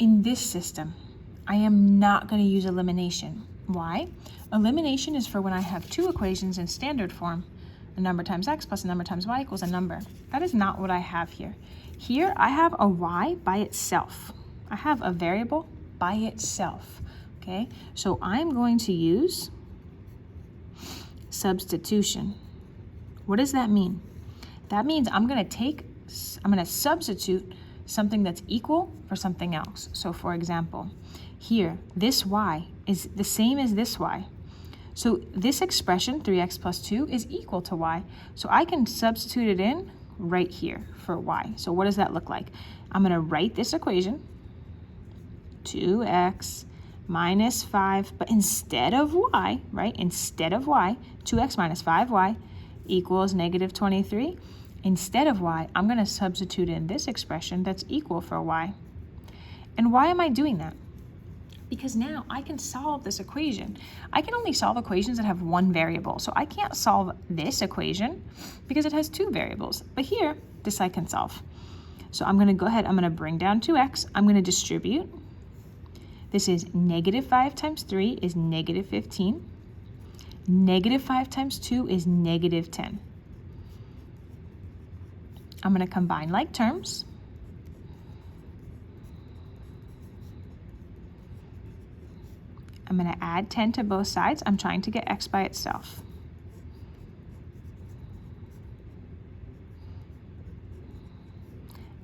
in this system, I am not going to use elimination. Why? Elimination is for when I have two equations in standard form, a number times x plus a number times y equals a number. That is not what I have here. Here I have a y by itself. I have a variable by itself, okay? So I'm going to use substitution. What does that mean? That means I'm going to substitute something that's equal for something else. So for example, here, this y is the same as this y. So this expression, 3x plus 2, is equal to y. So I can substitute it in right here for y. So what does that look like? I'm going to write this equation, 2x minus 5, but instead of y, right, instead of y, 2x minus 5y equals negative 23. Instead of y, I'm going to substitute in this expression that's equal for y. And why am I doing that? Because now I can solve this equation. I can only solve equations that have one variable. So I can't solve this equation because it has two variables. But here, this I can solve. So I'm going to go ahead, I'm going to bring down 2x. I'm going to distribute. This is negative 5 times 3 is negative 15. Negative 5 times 2 is negative 10. I'm going to combine like terms. I'm going to add 10 to both sides. I'm trying to get x by itself.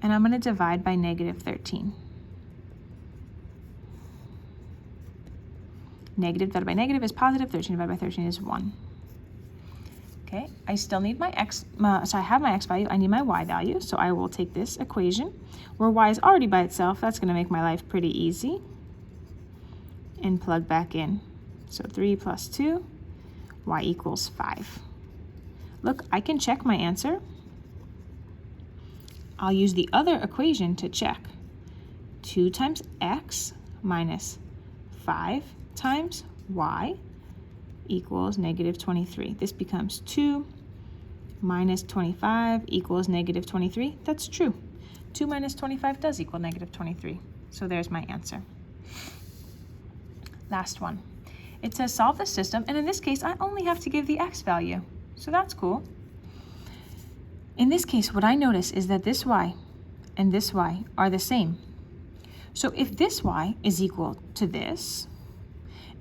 And I'm going to divide by negative 13. Negative divided by negative is positive. 13 divided by 13 is 1. Okay, I still need my x, so I have my x value, I need my y value, so I will take this equation, where y is already by itself, that's going to make my life pretty easy, and plug back in. So 3 plus 2, y equals 5. Look, I can check my answer. I'll use the other equation to check. 2 times x minus 5 times y equals negative 23. This becomes 2 minus 25 equals negative 23. That's true. 2 minus 25 does equal negative 23. So there's my answer. Last one. It says solve the system, and in this case, I only have to give the x value. So that's cool. In this case, what I notice is that this y and this y are the same. So if this y is equal to this,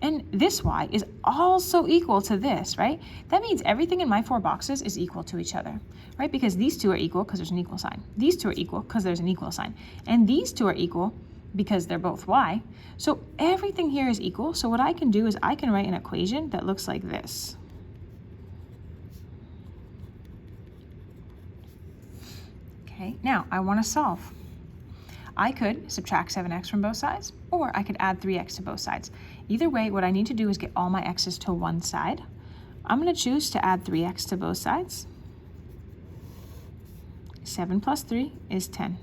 and this y is also equal to this, right? That means everything in my four boxes is equal to each other, right? Because these two are equal because there's an equal sign. These two are equal because there's an equal sign. And these two are equal because they're both y. So everything here is equal. So what I can do is I can write an equation that looks like this. Okay, now I want to solve. I could subtract 7x from both sides, or I could add 3x to both sides. Either way, what I need to do is get all my x's to one side. I'm going to choose to add 3x to both sides. 7 plus 3 is 10.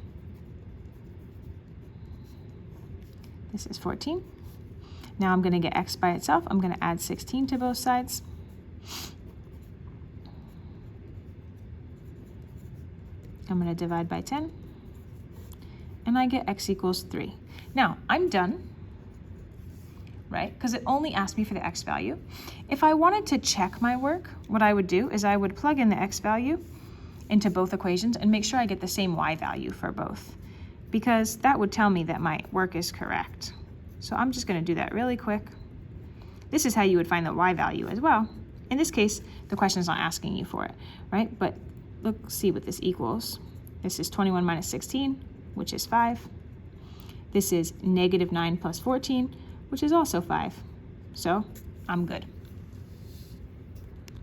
This is 14. Now I'm going to get x by itself. I'm going to add 16 to both sides. I'm going to divide by 10. And I get x equals 3. Now, I'm done, right? Because it only asked me for the x value. If I wanted to check my work, what I would do is I would plug in the x value into both equations and make sure I get the same y value for both, because that would tell me that my work is correct. So I'm just going to do that really quick. This is how you would find the y value as well. In this case, the question is not asking you for it, right? But look, see what this equals. This is 21 minus 16, which is 5. This is negative 9 plus 14, which is also 5. So I'm good.